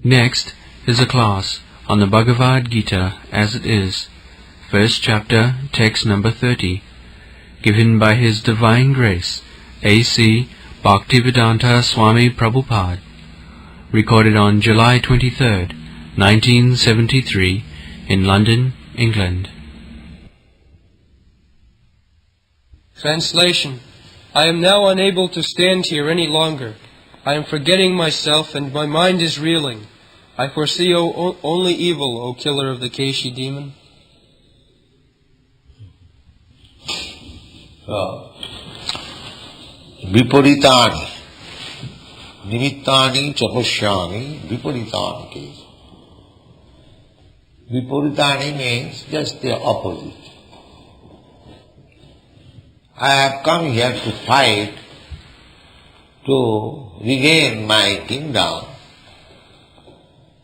Next is a class on the Bhagavad Gita as it is, first chapter, text number 30, given by His Divine Grace, A.C. Bhaktivedanta Swami Prabhupada, recorded on July 23rd, 1973, in London, England. Translation. I am now unable to stand here any longer. I am forgetting myself and my mind is reeling. I foresee only evil, O killer of the Keshi demon. Viparitani nimittani chapushyami viparitani kesu. Viparitani means just the opposite. I have come here to fight to regain my kingdom.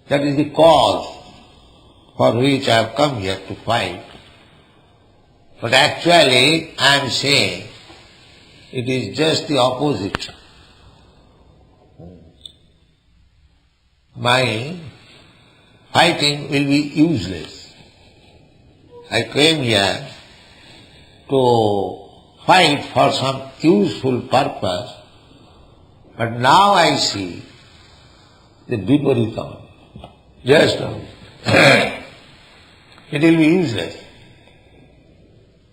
That is the cause for which I have come here to fight. But actually I am saying it is just the opposite. My fighting will be useless. I came here to fight for some useful purpose, but now I see the viparitam. Just it will be useless.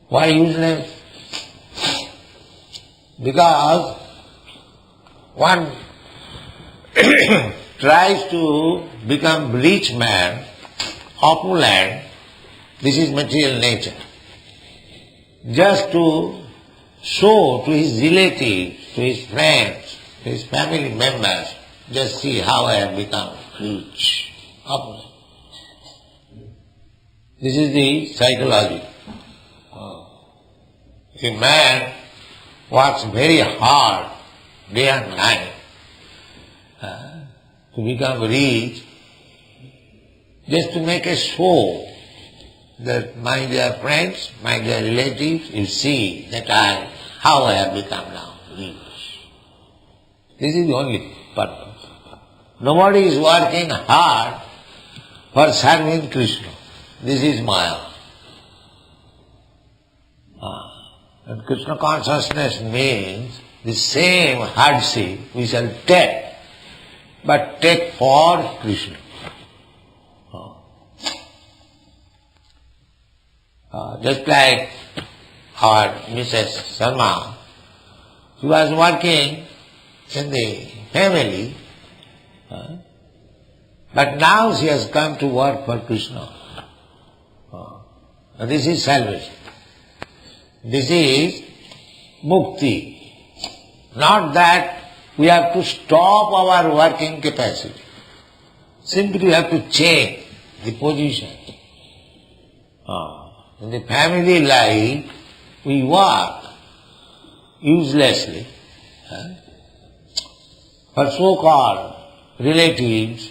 Why useless? Because one tries to become rich man, opulent, this is material nature, just to show to his relatives, to his friends, to his family members, just see how I have become rich, opulent. This is the psychology. A man works very hard day and night to become rich, just to make a show that my dear friends, my dear relatives, you see that how I have become now rich. This is the only purpose. Nobody is working hard for serving Krishna. This is Maya. And Krishna consciousness means the same hardship we shall take, but take for Krishna. Just like our Mrs. Sharma, she was working in the family, but now she has come to work for Krishna. This is salvation. This is mukti. Not that we have to stop our working capacity. Simply we have to change the position. In the family life, we work uselessly for so-called relatives,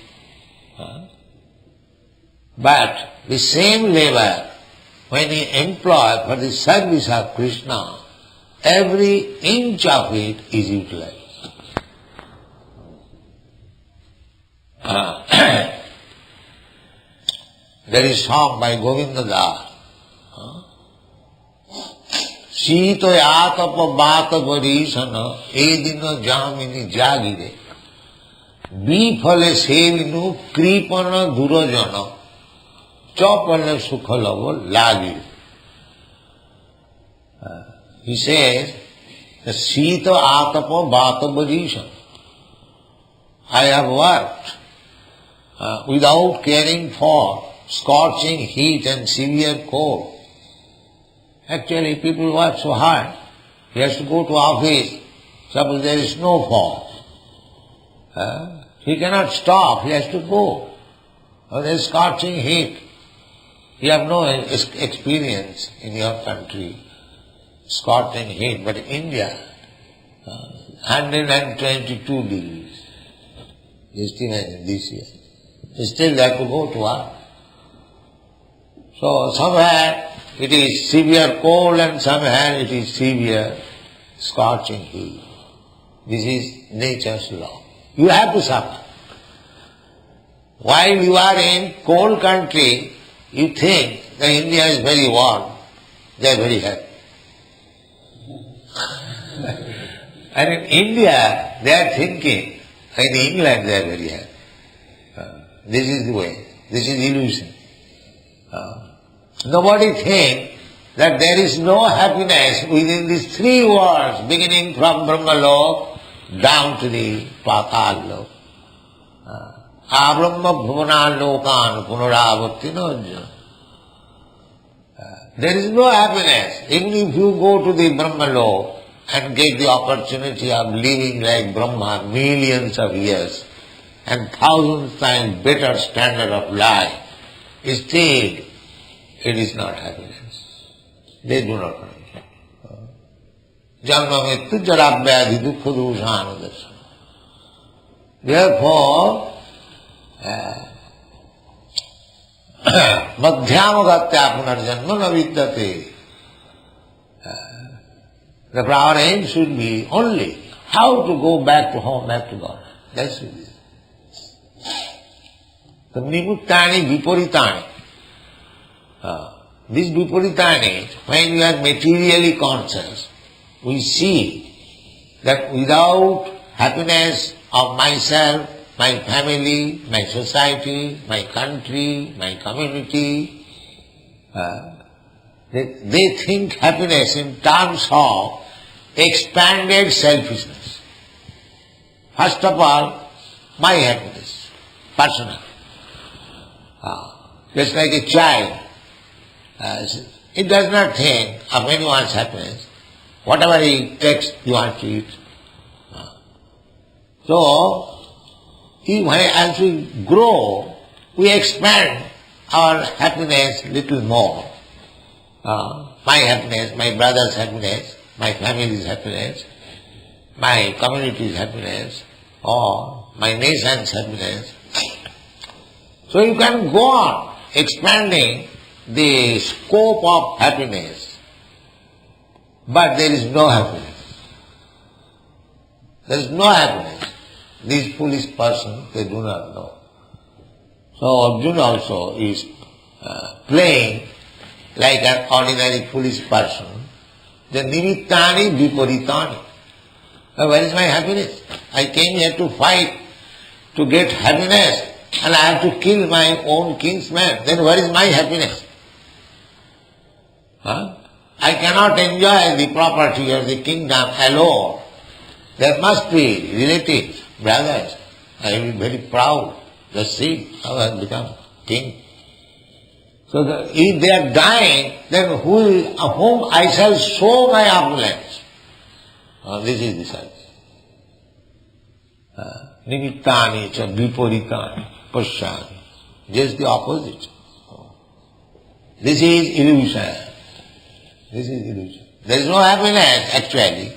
but the same labor, when we employ for the service of Krishna, every inch of it is utilized. There is song by Govinda Das. Sito yatapa bata varisana edina jamini jagire bifale sevinu kripana durajana chapale sukhalavo lagi. He says, the Sita Atapa Bata Varisana. I have worked without caring for scorching heat and severe cold. Actually, people work so hard. He has to go to office. Suppose there is snowfall. He cannot stop. He has to go. Or there is scorching heat. You have no experience in your country, scorching heat, but in India, 122 degrees. Just imagine this year. Still they have to go to work. So somewhere it is severe cold and somewhere it is severe scorching heat. This is nature's law. You have to suffer. while you are in cold country, you think that India is very warm. They are very happy. And in India, they are thinking, in England they are very happy. This is the way. This is illusion. Nobody thinks that there is no happiness within these three worlds, beginning from Brahmalok down to the Patal Lok. Abrahma bhuvana lokan punaravartino. There is no happiness. Even if you go to the Brahmalok and get the opportunity of living like Brahma millions of years and thousands times better standard of life, still it is not happiness. They do not understand. Janma mrityu jara vyadhi dukkha dusana darsana. Therefore, madhyamagatya punarjanma na vidyate. The our aim should be only how to go back to home, back to God. That's it. The nimuttani viparitani. These viparitani, when we are materially conscious, we see that without happiness of myself, my family, my society, my country, my community, they think happiness in terms of expanded selfishness. First of all, my happiness, personal. Just like a child, it does not think of anyone's happiness. Whatever he takes, he wants to eat. So, as we grow, we expand our happiness little more. My happiness, my brother's happiness, my family's happiness, my community's happiness, or my nation's happiness. So you can go on expanding the scope of happiness, but there is no happiness. There is no happiness. These foolish persons, they do not know. So Arjuna also is playing like an ordinary foolish person. The nimittani viparitani. Where is my happiness? I came here to fight, to get happiness, and I have to kill my own kinsman. Then where is my happiness? I cannot enjoy the property or the kingdom alone. There must be relatives, brothers. I will be very proud. Just see how I have become king. So if they are dying, then whom I shall show my opulence? This is the sense. Nimittani cha viparitani pashyani. Just the opposite. This is illusion. This is illusion. There is no happiness actually.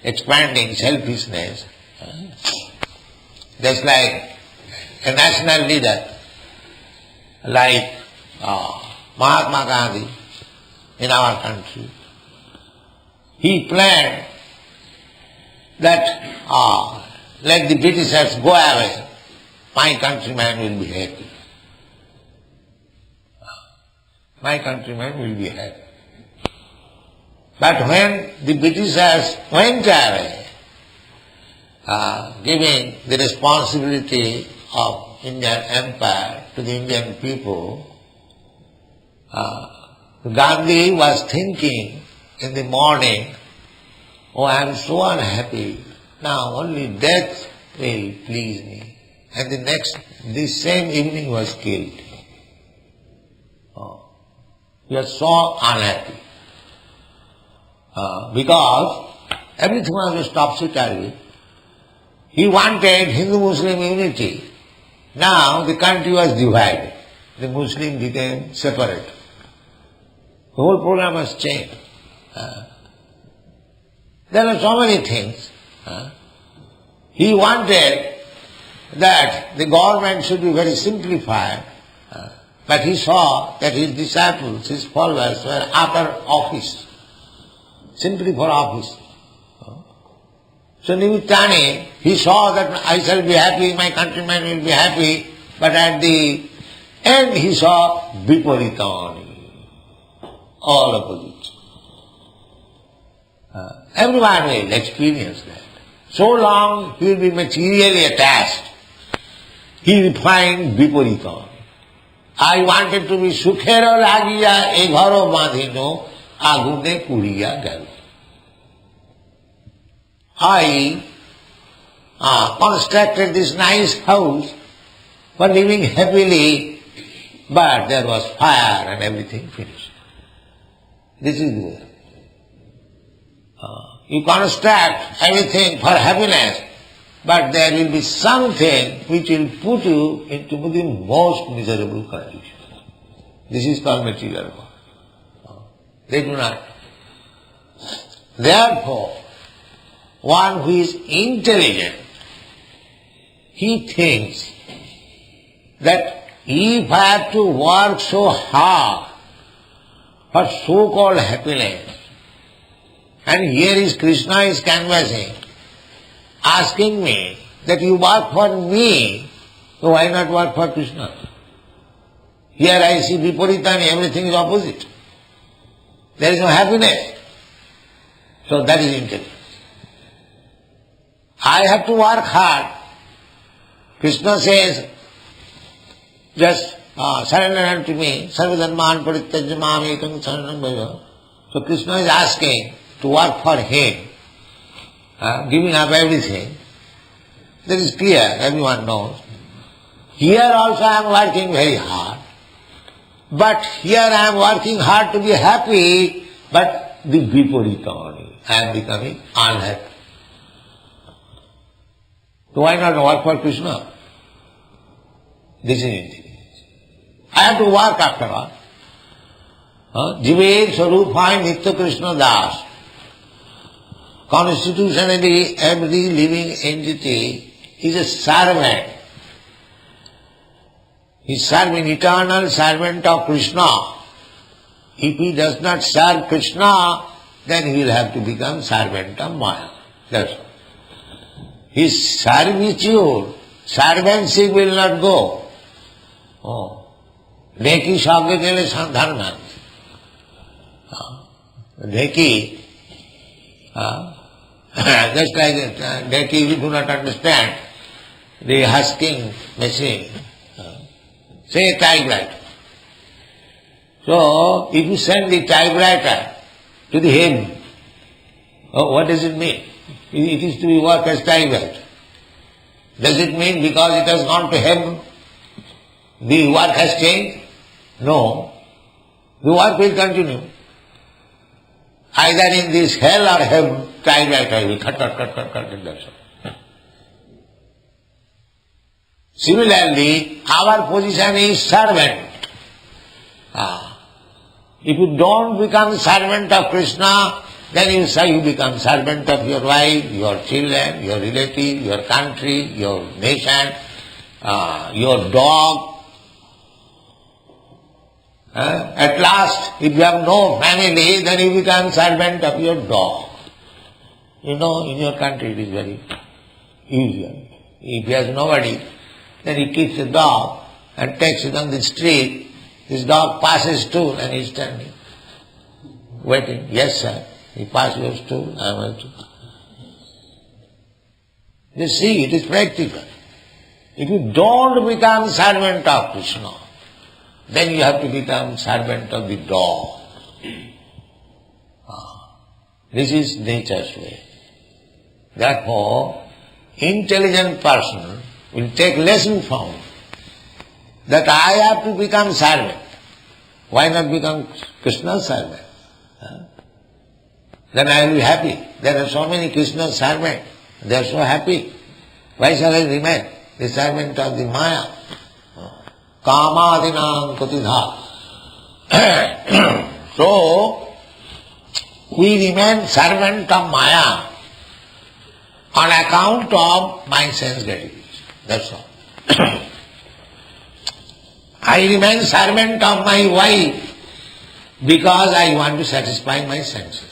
Expanding selfishness. Just like a national leader, like Mahatma Gandhi in our country. He planned that let the Britishers go away, my countrymen will be happy. My countrymen will be happy. But when the Britishers went away, giving the responsibility of Indian Empire to the Indian people, Gandhi was thinking in the morning, oh, I am so unhappy, now only death will please me. And this same evening was killed. He was so unhappy. Because everything was topsy-turvy. He wanted Hindu-Muslim unity. Now the country was divided. The Muslim became separate. The whole program was changed. There are so many things. He wanted that the government should be very simplified, but he saw that his disciples, his followers were after office, simply for office. So Nimittani, he saw that I shall be happy, my countrymen will be happy, But at the end he saw viparitani, all opposites. Everyone will experience that. So long he will be materially attached. He will find viparitani. I wanted to be sukhero lagiya e gharo bandhino agune puriya gal. I constructed this nice house for living happily, but there was fire and everything finished. This is the way. You construct everything for happiness, but there will be something which will put you into the most miserable condition. This is called material world. They do not. Therefore, one who is intelligent, he thinks that if I have to work so hard for so-called happiness, and here is Krishna is canvassing, asking me that you work for me, so why not work for Krishna? Here I see viparitani, everything is opposite. There is no happiness. So that is intelligence. I have to work hard. Krishna says, just surrender unto me, sarvadharman parityajya mam ekam saranam bhava. So Krishna is asking to work for him, giving up everything. That is clear, everyone knows. Here also I am working very hard. But here I am working hard to be happy, but the viparitani, I am becoming unhappy. So why not work for Krishna? This is intelligence. I have to work after all. Jive Swarupam Nitya Krishna Das. Constitutionally, every living entity is a servant. He is serving eternal servant of Krishna. If he does not serve Krishna, then he will have to become servant of Maya. That's all. His servitude, servantship will not go. Dheki sabde kele sandharman. Dheki, just like Dheki, we do not understand the husking machine. Say typewriter. So, if you send the typewriter to the hymn, what does it mean? It is to be work as typewriter. Does it mean because it has gone to heaven, the work has changed? No. The work will continue. Either in this hell or heaven, typewriter will cut, and that's all. Similarly, our position is servant. If you don't become servant of Krishna, then you say you become servant of your wife, your children, your relative, your country, your nation, your dog. At last, if you have no family, then you become servant of your dog. You know, in your country it is very usual. If he has nobody, then he keeps a dog and takes it on the street. This dog passes stool and he is standing, waiting. Yes, sir. He passed your stool, I want to. You see, it is practical. If you don't become servant of Krishna, then you have to become servant of the dog. This is nature's way. Therefore, intelligent person will take lesson from it, that I have to become servant. Why not become Krishna's servant? Then I will be happy. There are so many Krishna's servants. They are so happy. Why shall I remain the servant of the Maya? Kamadinam kutidha. So, we remain servant of Maya on account of my sense gratification. That's all. I remain servant of my wife because I want to satisfy my senses.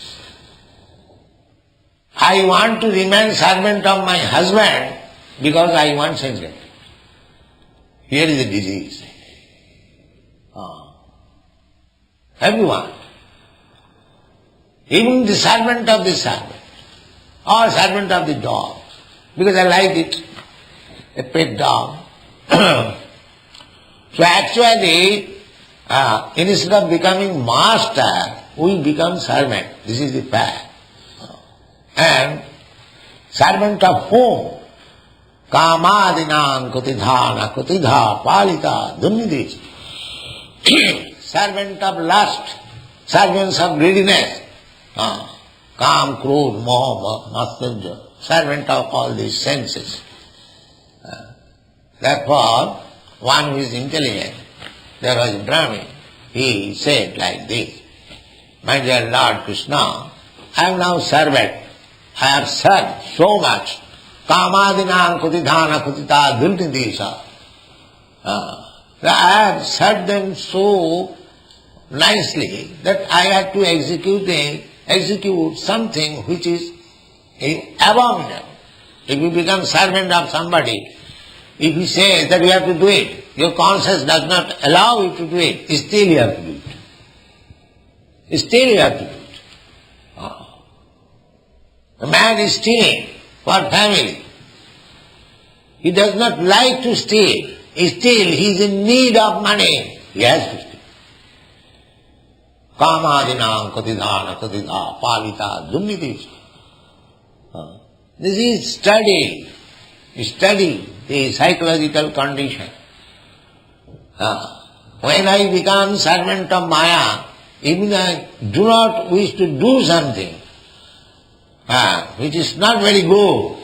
I want to remain servant of my husband because I want sense gratification. Here is a disease. Everyone. Even the servant of the servant, or servant of the dog, because I like it, a pet dog. So actually, instead of becoming master, we become servant. This is the fact. And servant of whom? Kamadinam kutidhana kutidha palita dunnidis. Servant of lust, servants of greediness, Kam, Krodh, Moha, Matsarya, servant of all these senses. Therefore, one who is intelligent, there was a Brahmin, he said like this, my dear Lord Krishna, I am now servant, I have served so much, Kamadinam kutidhana kutita duntidisa. I have served them so nicely that I had to execute something which is abominable. If you become servant of somebody, if he says that you have to do it, your conscience does not allow you to do it, still you have to do it. Still you have to do it. A man is stealing for family. He does not like to steal. Still he is in need of money. He has to steal. Kamadinam katidhana katidha palita dunnidis. This is study the psychological condition. When I become servant of Maya, even I do not wish to do something which is not very good,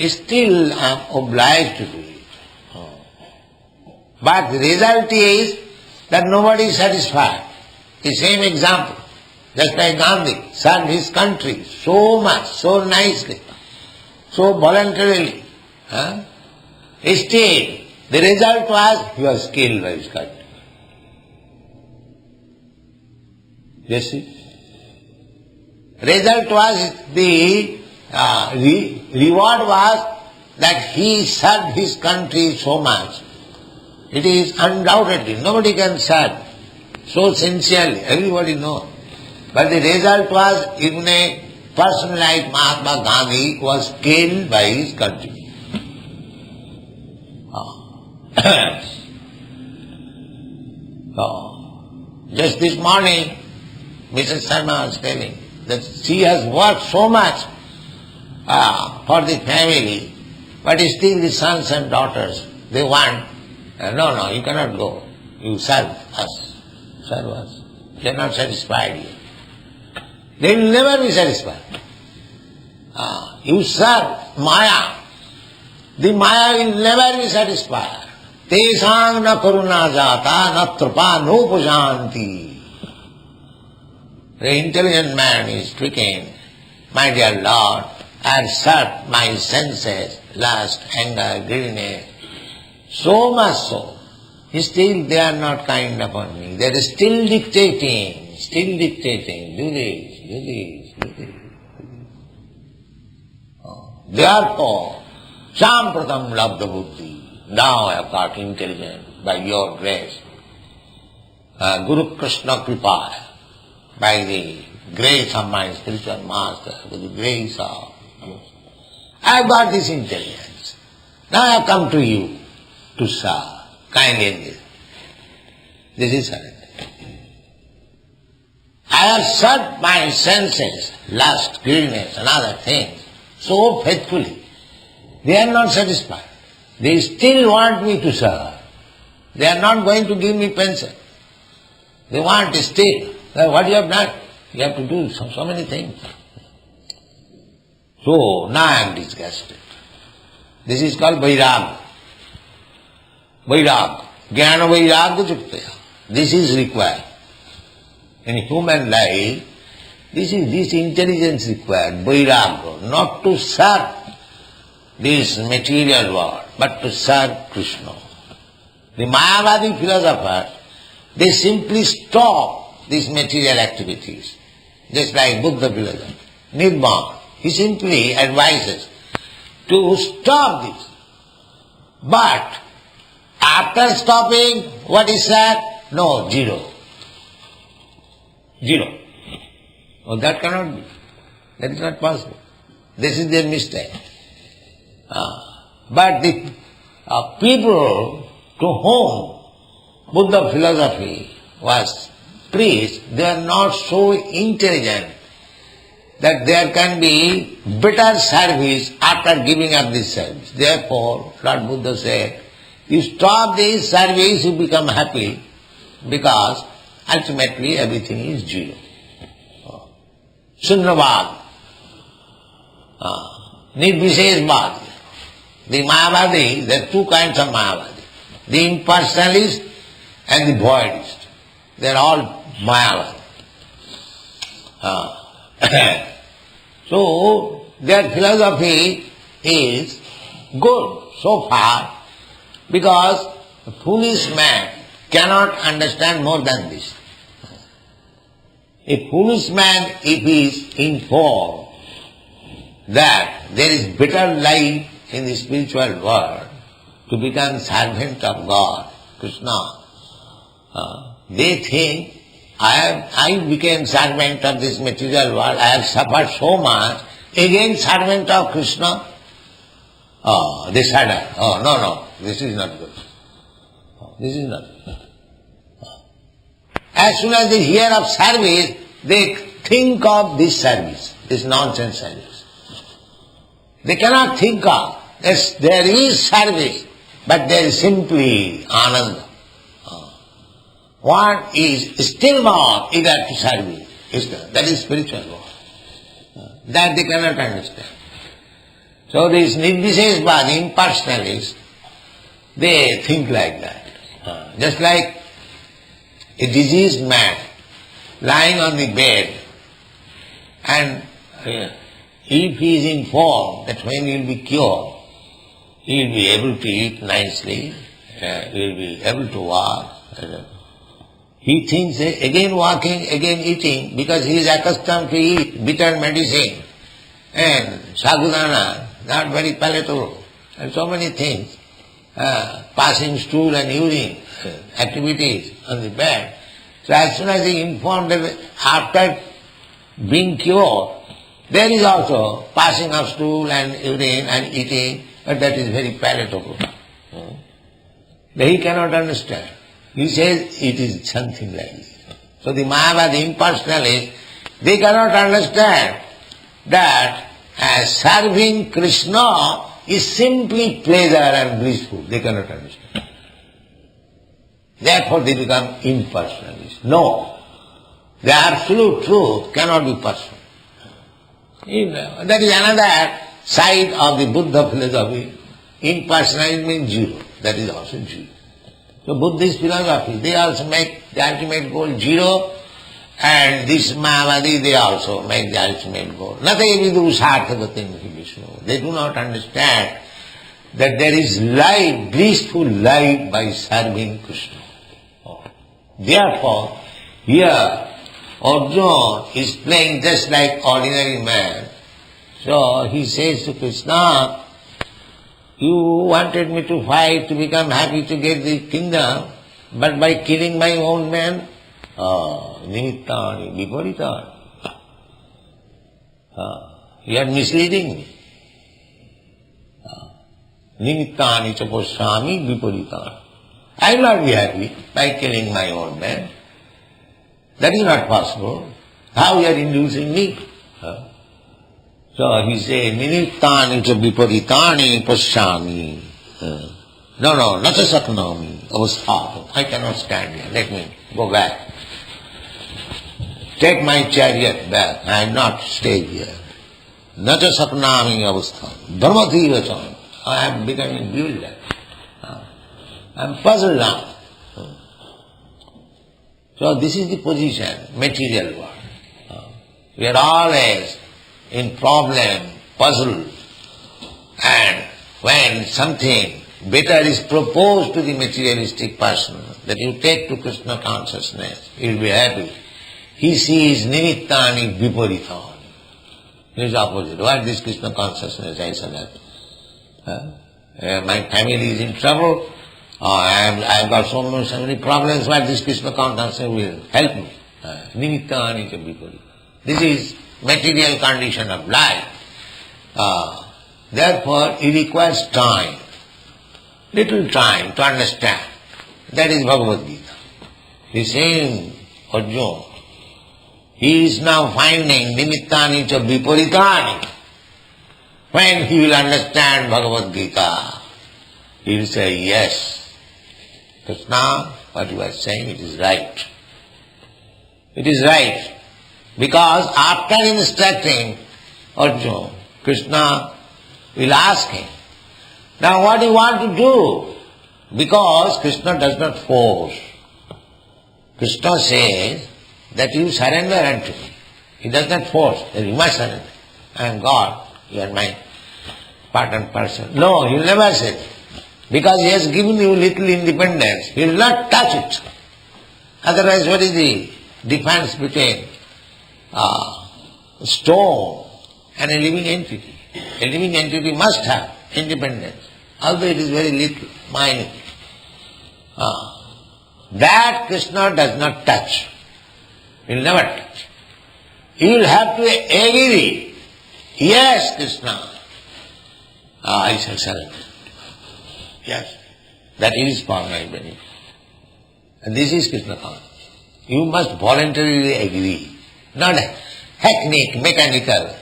still I am obliged to do it. But the result is that nobody is satisfied. The same example, just like Gandhi served his country so much, so nicely, so voluntarily. Still, the result was he was killed by his country. You see? Result was the reward was that he served his country so much. It is undoubtedly, nobody can serve so sincerely, everybody knows. But the result was even a person like Mahatma Gandhi was killed by his country. Just this morning, Mrs. Sharma was telling that she has worked so much for the family, but still the sons and daughters, they want, no, you cannot go. You serve us. Serve us. They are not satisfied yet. They will never be satisfied. You serve Maya. The Maya will never be satisfied. Tesang na karuna jata na trupa no pujanti. The intelligent man is speaking, my dear Lord, I have served my senses, lust, anger, greediness, so much so. Still they are not kind upon me. They are still dictating. Do this. Therefore, Sampratam Labdha Buddhi. Now I have got intelligence by your grace. Guru Krishna Kripa, by the grace of my spiritual master, by the grace of... I have got this intelligence. Now I have come to you to serve. Kindly engage. This is surrender. I have served my senses, lust, greediness and other things so faithfully. They are not satisfied. They still want me to serve. They are not going to give me pension. They want still. What you have done? You have to do so many things. So now I am disgusted. This is called Vairag. Vairag. Jnana Vairagya Chuktaya. This is required. In human life, this intelligence required, Vairagya, not to serve this material world, but to serve Krishna. The Mayavadi philosophers, they simply stop these material activities, just like Buddha philosopher, Nirvana. He simply advises to stop this. But after stopping, what is sad? No, zero. Zero. Oh, that cannot be. That is not possible. This is their mistake. But the people to whom Buddha philosophy was preached, they are not so intelligent that there can be better service after giving up this service. Therefore, Lord Buddha said, you stop this service, you become happy, because ultimately everything is zero. Sunyavad, Nirvisheshvad. The Mayavadi, there are two kinds of Mayavadi. The impersonalist and the voidist. They are all Mayavadi. So, their philosophy is good so far, because a foolish man cannot understand more than this. A foolish man, if he is informed that there is better life in the spiritual world, to become servant of God, Krishna, they think, I became servant of this material world, I have suffered so much, again servant of Krishna. They sadden. No, this is not good. This is not good. As soon as they hear of service, they think of this service, this nonsense service. They cannot think of, yes, there is service, but there is simply ananda. One is still more eager to service. That is spiritual world. That they cannot understand. So these Nirvisheshvad, impersonalists, they think like that. Just like a diseased man lying on the bed, and if he is informed that when he will be cured, he will be able to eat nicely, he will be able to walk. He thinks again walking, again eating, because he is accustomed to eat bitter medicine and sagudana, not very palatable, and so many things, passing stool and urine activities on the bed. So as soon as he informed that after being cured, there is also passing of stool and urine and eating, but that is very palatable. But he cannot understand. He says it is something like this. So the Mayavadi impersonalists, they cannot understand that serving Krishna is simply pleasure and blissful. They cannot understand. Therefore they become impersonalists. No, the absolute truth cannot be personal. That is another side of the Buddha philosophy. Impersonalism means zero. That is also zero. So Buddhist philosophy, they also make the ultimate goal zero, and this Mayavadi, they also make the ultimate goal. They do not understand that there is life, blissful life by serving Krishna. Therefore, here Arjuna is playing just like ordinary man. So he says to Krishna, you wanted me to fight, to become happy, to get the kingdom, but by killing my own men, nimittani viparitani. You are misleading me. Nimittani chaposami viparitani. I will not be happy by killing my own men. That is not possible. How you are inducing me? So he says, nimittani cha viparitani pasyami. No, nacha saknami avasthatam. I cannot stand here. Let me go back. Take my chariot back. I am not stay here. Nacha saknami avasthatam. Dharmati vacham. I am becoming bewildered. I am puzzled now. So this is the position, material world. We are always in problem, puzzle, and when something better is proposed to the materialistic person, that you take to Krishna consciousness, he will be happy. He sees nimittani viparitani. He is opposite. What is Krishna consciousness? I said that. My family is in trouble, I've got so many problems, but this Krishna consciousness will help me. Nimitta anicca viparita. This is material condition of life. Therefore, it requires time, little time to understand. That is Bhagavad Gita. The same Arjuna, he is now finding nimittani cha viparitani. When he will understand Bhagavad Gita, he will say, yes, Krishna, what you are saying, it is right. It is right. Because after instructing Arjuna, Krishna will ask him, now what do you want to do? Because Krishna does not force. Krishna says that you surrender unto me. He does not force, that you must surrender. I am God, you are my part and parcel. No, he will never say that. Because he has given you little independence, he will not touch it. Otherwise, what is the difference between a stone and a living entity? A living entity must have independence, although it is very little, minute. That Krishna does not touch. He will never touch. He will have to agree. Yes, Krishna, I shall surrender. Yes, that is for my benefit. And this is Krishna consciousness. You must voluntarily agree, not hackneyed, mechanical.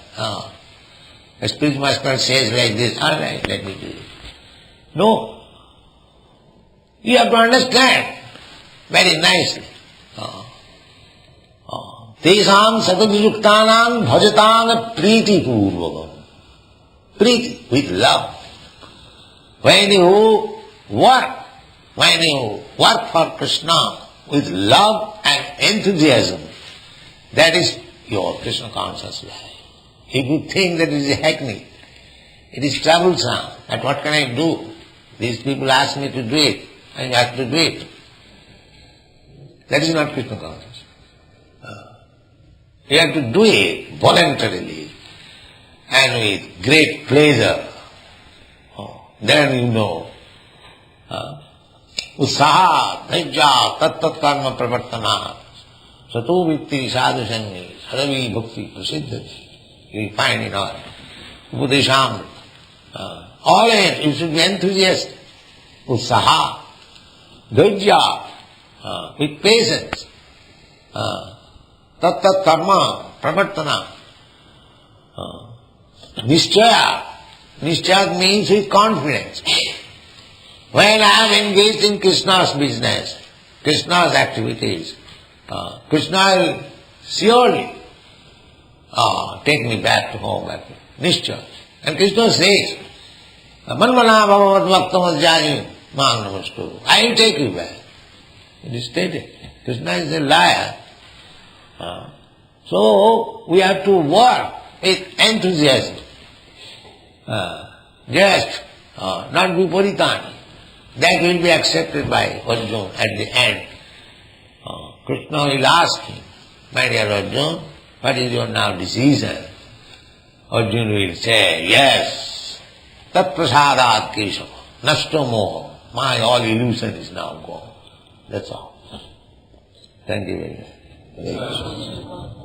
A spiritual master says like this, all right, let me do it. No. You have to understand very nicely. Tesam satadvijuktanam bhajatam priti purvakam. Priti, with love. When you work for Krishna with love and enthusiasm, that is your Krishna conscious life. If you think that it is a hackney, it is troublesome, that what can I do? These people ask me to do it, I have to do it. That is not Krishna consciousness. You have to do it voluntarily and with great pleasure. Then you know. Utsaha, dhajya, tat karma pravartana, sato vitti sadhu sangi, sadavi bhakti prasiddhati. You will find in all. Upadesham. Always you should be enthusiastic. Utsaha, dhajya, with patience. Tat karma pravartana. Nishchaya. Nishchaya means with confidence. When I am engaged in Krishna's business, Krishna's activities, Krishna will surely take me back to home. Nishchaya. And Krishna says, Manmana bhavavat bhaktamadhyani mang namastu. I will take you back. It is stated. Krishna is a liar. So we have to work with enthusiasm. Just not viparitani. That will be accepted by Arjuna at the end. Krishna will ask him, my dear Arjuna, what is your now decision? Arjuna will say, yes, tat prasadat kesava, nashto moha, my all illusion is now gone. That's all. Thank you very much.